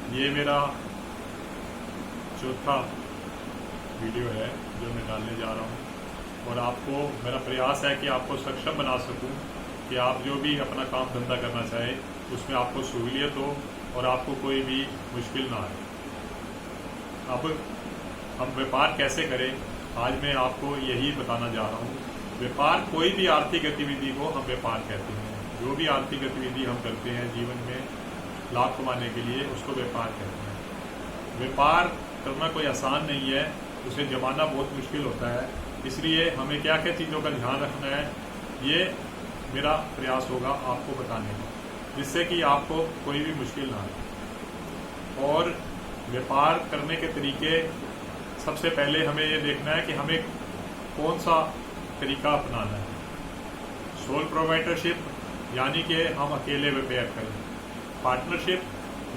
ये मेरा चौथा वीडियो है जो मैं डालने जा रहा हूँ और आपको मेरा प्रयास है कि आपको सक्षम बना सकूँ कि आप जो भी अपना काम धंधा करना चाहें उसमें आपको सहूलियत हो और आपको कोई भी मुश्किल ना आए। अब हम व्यापार कैसे करें, आज मैं आपको यही बताना जा रहा हूँ। व्यापार कोई भी आर्थिक गतिविधि को हम व्यापार कहते हैं। जो भी आर्थिक गतिविधि हम करते हैं जीवन में लाभ कमाने के लिए उसको व्यापार कहते हैं। व्यापार करना कोई आसान नहीं है, उसे जमाना बहुत मुश्किल होता है। इसलिए हमें क्या क्या चीज़ों का ध्यान रखना है, ये मेरा प्रयास होगा आपको बताने का, जिससे कि आपको कोई भी मुश्किल ना आए। और व्यापार करने के तरीके, सबसे पहले हमें ये देखना है कि हमें कौन सा तरीका अपनाना है। सोल प्रोप्राइटरशिप यानी कि हम अकेले व्यापार करें। पार्टनरशिप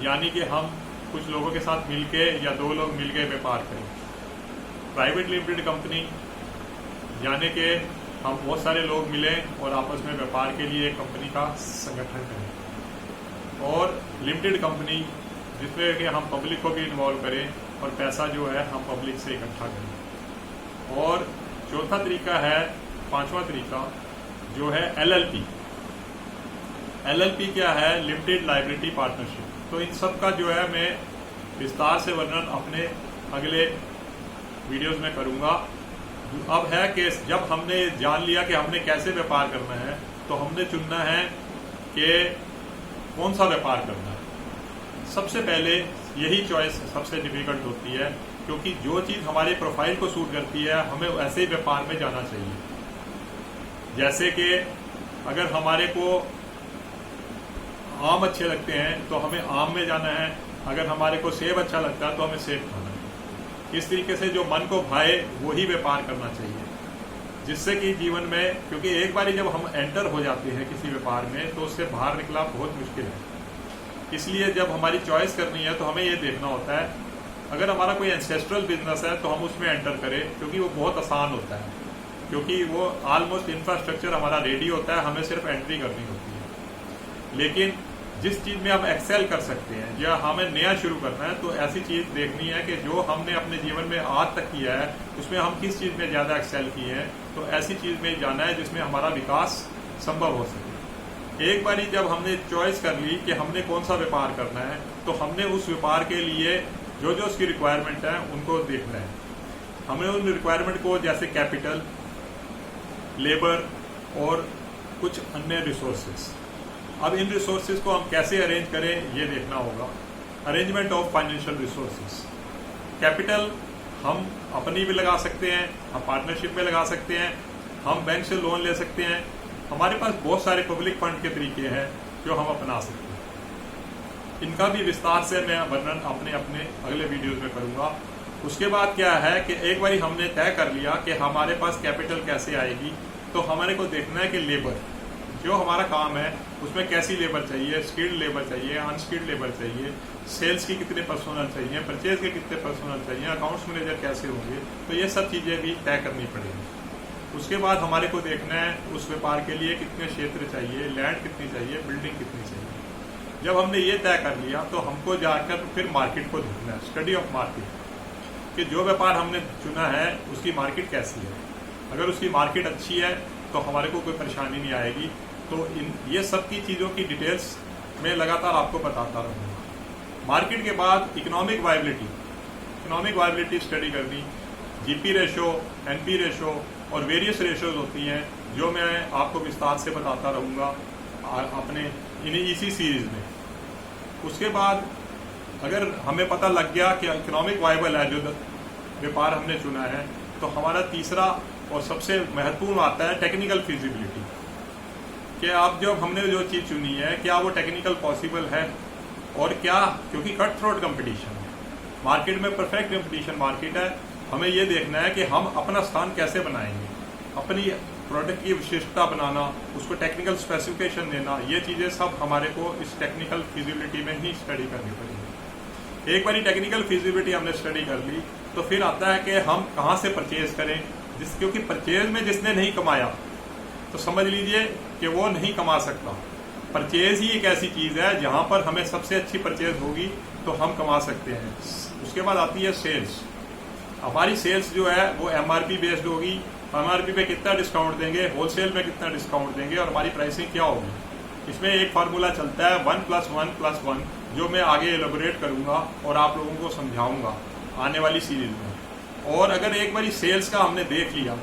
यानी कि हम कुछ लोगों के साथ मिलके या दो लोग मिलके व्यापार करें। प्राइवेट लिमिटेड कंपनी यानी कि हम बहुत सारे लोग मिलें और आपस में व्यापार के लिए कंपनी का संगठन करें। और लिमिटेड कंपनी जिसमें कि हम पब्लिक को भी इन्वॉल्व करें और पैसा जो है हम पब्लिक से इकट्ठा करें। और चौथा तरीका है, पांचवा तरीका जो है एलएलपी। एलएलपी क्या है? Limited liability partnership. तो इन सब का जो है मैं विस्तार से वर्णन अपने अगले वीडियोस में करूंगा। अब है कि जब हमने जान लिया कि हमने कैसे व्यापार करना है, तो हमने चुनना है कि कौन सा व्यापार करना है। सबसे पहले यही चॉइस सबसे डिफिकल्ट होती है, क्योंकि जो चीज़ हमारे प्रोफाइल को सूट करती है हमें ऐसे ही व्यापार में जाना चाहिए। जैसे कि अगर हमारे को आम अच्छे लगते हैं तो हमें आम में जाना है, अगर हमारे को सेब अच्छा लगता है तो हमें सेब खाना है। इस तरीके से जो मन को भाए वही व्यापार करना चाहिए, जिससे कि जीवन में, क्योंकि एक बार जब हम एंटर हो जाते हैं किसी व्यापार में तो उससे बाहर निकला बहुत मुश्किल है। इसलिए जब हमारी चॉइस करनी है तो हमें ये देखना होता है, अगर हमारा कोई एंसेस्ट्रल बिजनेस है तो हम उसमें एंटर करें, क्योंकि वो बहुत आसान होता है, क्योंकि वो ऑलमोस्ट इंफ्रास्ट्रक्चर हमारा रेडी होता है, हमें सिर्फ एंट्री करनी होती है। लेकिन जिस चीज़ में हम एक्सेल कर सकते हैं या हमें नया शुरू करना है, तो ऐसी चीज़ देखनी है कि जो हमने अपने जीवन में आज तक किया है उसमें हम किस चीज़ में ज़्यादा एक्सेल किए हैं। तो ऐसी चीज़ में जाना है जिसमें हमारा विकास संभव हो सके। एक बारी जब हमने चॉइस कर ली कि हमने कौन सा व्यापार करना है, तो हमने उस व्यापार के लिए जो जो उसकी रिक्वायरमेंट है उनको देखना है। हमें उन रिक्वायरमेंट को, जैसे कैपिटल, लेबर और कुछ अन्य रिसोर्सेज, अब इन रिसोर्सेज को हम कैसे अरेंज करें ये देखना होगा। Arrangement of financial resources. Capital हम अपनी भी लगा सकते हैं, हम पार्टनरशिप में लगा सकते हैं, हम बैंक से लोन ले सकते हैं। हमारे पास बहुत सारे पब्लिक फंड के तरीके हैं जो हम अपना सकते हैं। इनका भी विस्तार से मैं वर्णन अपने अपने अगले वीडियोज में करूंगा। उसके बाद क्या है कि एक बार हमने तय कर लिया कि हमारे पास कैपिटल कैसे आएगी, तो हमारे को देखना है कि लेबर, जो हमारा काम है उसमें कैसी लेबर चाहिए, स्किल्ड लेबर चाहिए, अनस्किल्ड लेबर चाहिए, सेल्स की कितने पर्सोनल चाहिए, परचेज के कितने पर्सोनल चाहिए, अकाउंट्स मैनेजर कैसे होंगे। तो ये सब चीज़ें भी तय करनी पड़ेगी। उसके बाद हमारे को देखना है उस व्यापार के लिए कितने क्षेत्र चाहिए, लैंड कितनी चाहिए, बिल्डिंग कितनी चाहिए। जब हमने ये तय कर लिया तो हमको जाकर फिर मार्केट को देखना है, स्टडी ऑफ मार्केट, कि जो व्यापार हमने चुना है उसकी मार्केट कैसी है। अगर उसकी मार्केट अच्छी है तो हमारे को कोई परेशानी नहीं आएगी। तो ये सब की चीज़ों की डिटेल्स मैं लगातार आपको बताता रहूँगा। मार्केट के बाद इकोनॉमिक वायबिलिटी स्टडी करनी, जीपी रेशो, एनपी रेशो और वेरियस रेशोज होती हैं, जो मैं आपको विस्तार से बताता रहूँगा अपने इसी सीरीज में। उसके बाद अगर हमें पता लग गया कि इकोनॉमिक वायबल है जो व्यापार हमने चुना है, तो हमारा तीसरा और सबसे महत्वपूर्ण आता है टेक्निकल फिजिबिलिटी, कि आप जब हमने जो चीज़ चुनी है क्या वो टेक्निकल पॉसिबल है और क्या, क्योंकि कट थ्रोट कंपटीशन है मार्केट में, परफेक्ट कंपटीशन मार्केट है। हमें ये देखना है कि हम अपना स्थान कैसे बनाएंगे, अपनी प्रोडक्ट की विशेषता बनाना, उसको टेक्निकल स्पेसिफिकेशन देना, ये चीज़ें सब हमारे को इस टेक्निकल फिजिबिलिटी में ही स्टडी करनी पड़ेगी। एक बार टेक्निकल फिजिबिलिटी हमने स्टडी कर ली तो फिर आता है कि हम कहाँ से परचेज करें, क्योंकि परचेज में जिसने नहीं कमाया तो समझ लीजिए कि वो नहीं कमा सकता। परचेज ही एक ऐसी चीज है जहां पर हमें सबसे अच्छी परचेज होगी तो हम कमा सकते हैं। उसके बाद आती है सेल्स। हमारी सेल्स जो है वो एमआरपी बेस्ड होगी। एमआरपी पे कितना डिस्काउंट देंगे, होलसेल में कितना डिस्काउंट देंगे और हमारी प्राइसिंग क्या होगी। इसमें एक फार्मूला चलता है 1+1+1, जो मैं आगे एलोबरेट करूंगा और आप लोगों को समझाऊंगा आने वाली सीरीज में। और अगर एक बारी सेल्स का हमने देख लिया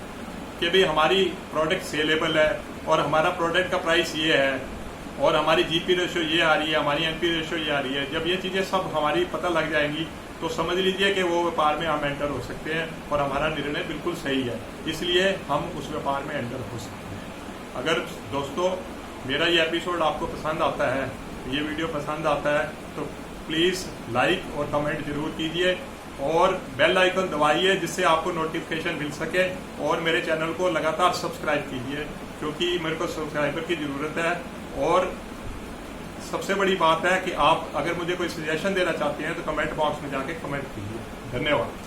कि भाई हमारी प्रोडक्ट सेलेबल है और हमारा प्रोडक्ट का प्राइस ये है और हमारी जीपी रेशो ये आ रही है, हमारी एनपी रेशो ये आ रही है, जब ये चीज़ें सब हमारी पता लग जाएंगी तो समझ लीजिए कि वो व्यापार में हम एंटर हो सकते हैं और हमारा निर्णय बिल्कुल सही है, इसलिए हम उस व्यापार में एंटर हो सकते हैं। अगर दोस्तों मेरा ये एपिसोड आपको पसंद आता है, ये वीडियो पसंद आता है तो प्लीज़ लाइक और कमेंट जरूर कीजिए और बेल आइकन दबाइए जिससे आपको नोटिफिकेशन मिल सके, और मेरे चैनल को लगातार सब्सक्राइब कीजिए क्योंकि मेरे को सब्सक्राइबर की ज़रूरत है। और सबसे बड़ी बात है कि आप अगर मुझे कोई सजेशन देना चाहते हैं तो कमेंट बॉक्स में जाके कमेंट कीजिए। धन्यवाद।